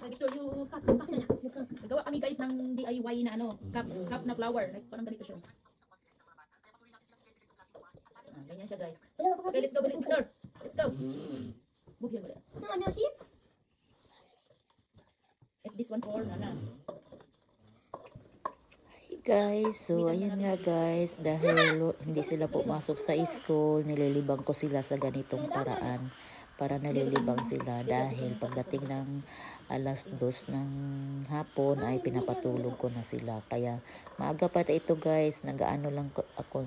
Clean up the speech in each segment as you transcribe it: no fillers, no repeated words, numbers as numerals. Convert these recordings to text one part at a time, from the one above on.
Victor, you nagawa kami guys ng DIY na ano, cup na flower. Like parang ganito siya. Ganyan siya guys. Okay, let's go, Victor. Let's go. Move here, Balera. Ano siya? At this one for Nana. Guys, so ayun nga guys, dahil hindi sila pumasok sa school, nililibang ko sila sa ganitong paraan para nalilibang sila dahil pagdating ng alas 2 ng hapon ay pinapatulog ko na sila. Kaya maaga pa ito guys, nagaano lang ako,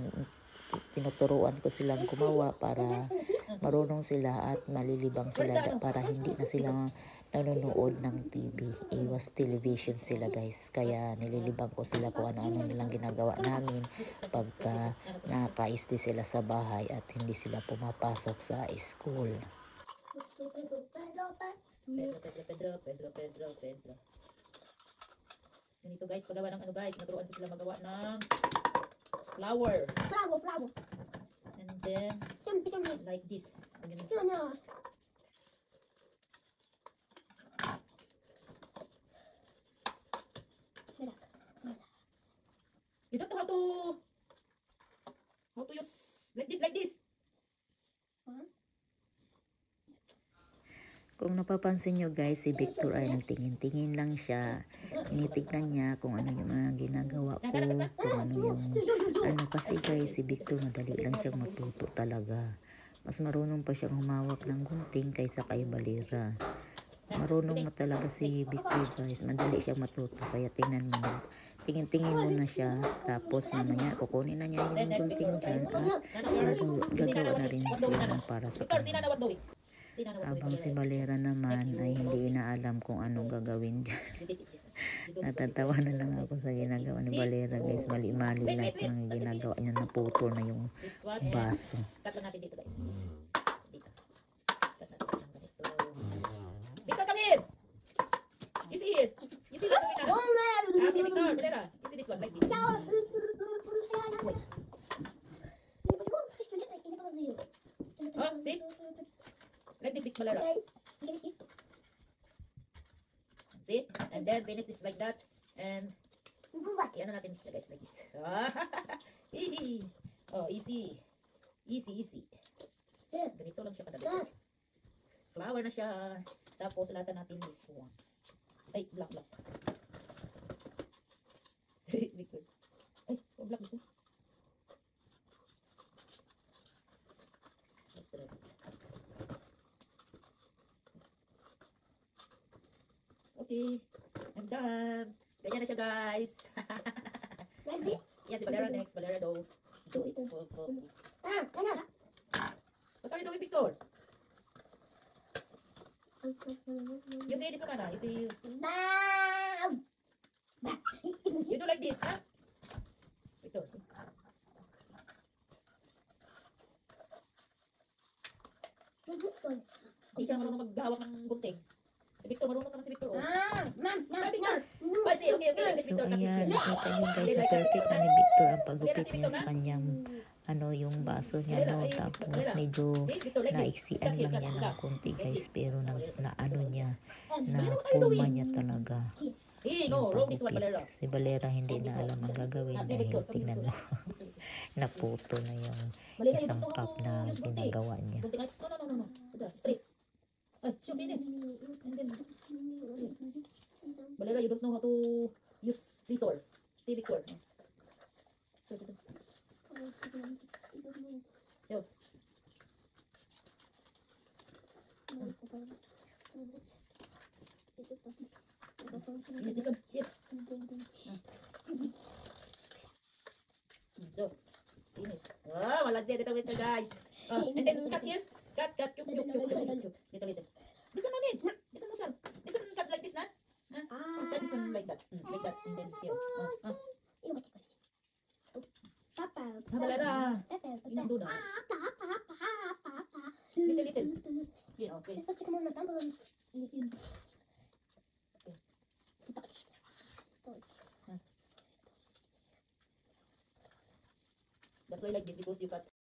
tinuturuan ko silang gumawa para marunong sila at malilibang sila para hindi na sila nanonood ng TV. Iwas television sila guys. Kaya nililibang ko sila kung ano-ano nilang ginagawa namin pagka nakaisti sila sa bahay at hindi sila pumapasok sa school. Pedro. Ganito guys, paggawa ng ano guys, naturuan ko sila magawa ng flower. Flower. And then, like this. Ganyan. Ano? You don't know how to use like this. Kung napapansin nyo guys, si Victor ay nagtingin-tingin lang siya. Tinitignan niya kung ano yung mga ginagawa ko, kung ano yung kasi guys, si Victor madali lang siyang matuto talaga. Mas marunong pa siyang humawak ng gunting kaysa kay Balera. Marunong mo talaga si Victor guys, madali siyang matuto. Kaya tingnan mo, tingin-tingin mo na siya, tapos mamaya kukunin na niya yung gunting dyan at gagawa na rin siya para sa kanya. Habang si Balera naman ay hindi inaalam kung anong gagawin dyan. Natatawa na lang ako sa ginagawa ni Balera guys. Mali-mali lahat ng ginagawa niya, naputol na yung baso. Cut lang natin dito guys. Dito. Cut natin ng ganito. Victor, come here! You see here? You see what I'm doing now? Okay, Victor, Balera. You see this one like this? Wait. Oh, see? Like this, Vic Balera. See? And then finish this like that. And ano natin siya guys, like this. Easy. Oh, easy. Easy. Ganito lang siya kadali guys. Flower na siya. Tapos sulatan natin this one. Ay, black. Victor. Ay, oh, black dito. Let's try it. Okay, I'm done. Ganyan na siya guys. Yan si Balera next. Balera daw. Do it. What are you doing, Victor? You say this one, Anna. If you do like this, huh? Victor. Hindi siya marunong maghawak ng gunting. Si Victor, marunong naman si Victor. Oh. Victor! Ay, see, okay. So ayan, nakita niyo guys na perfect na ni Victor ang paggupit niya sa kanyang yung baso niya, no? Tapos medyo naiksian lang niya ng konti guys, pero na puma niya talaga yung paggupit. Si Balera hindi na alam ang gagawin dahil tingnan mo naputo na yung isang cup na ginagawa niya. No. Straight. Ay, shoot this. And then, Balera, you don't know how to use scissor. See, Victor. Yo. This one. Here. So, finish. Malagyan dito with guys. And then cut here. Cut. Chuk. Little. This one no need. This one musal. This one cut like this, na? Cut this one like that. Like that. And then here. Balera. Ginando na. Little. Yeah, okay. That's why like this, because you cut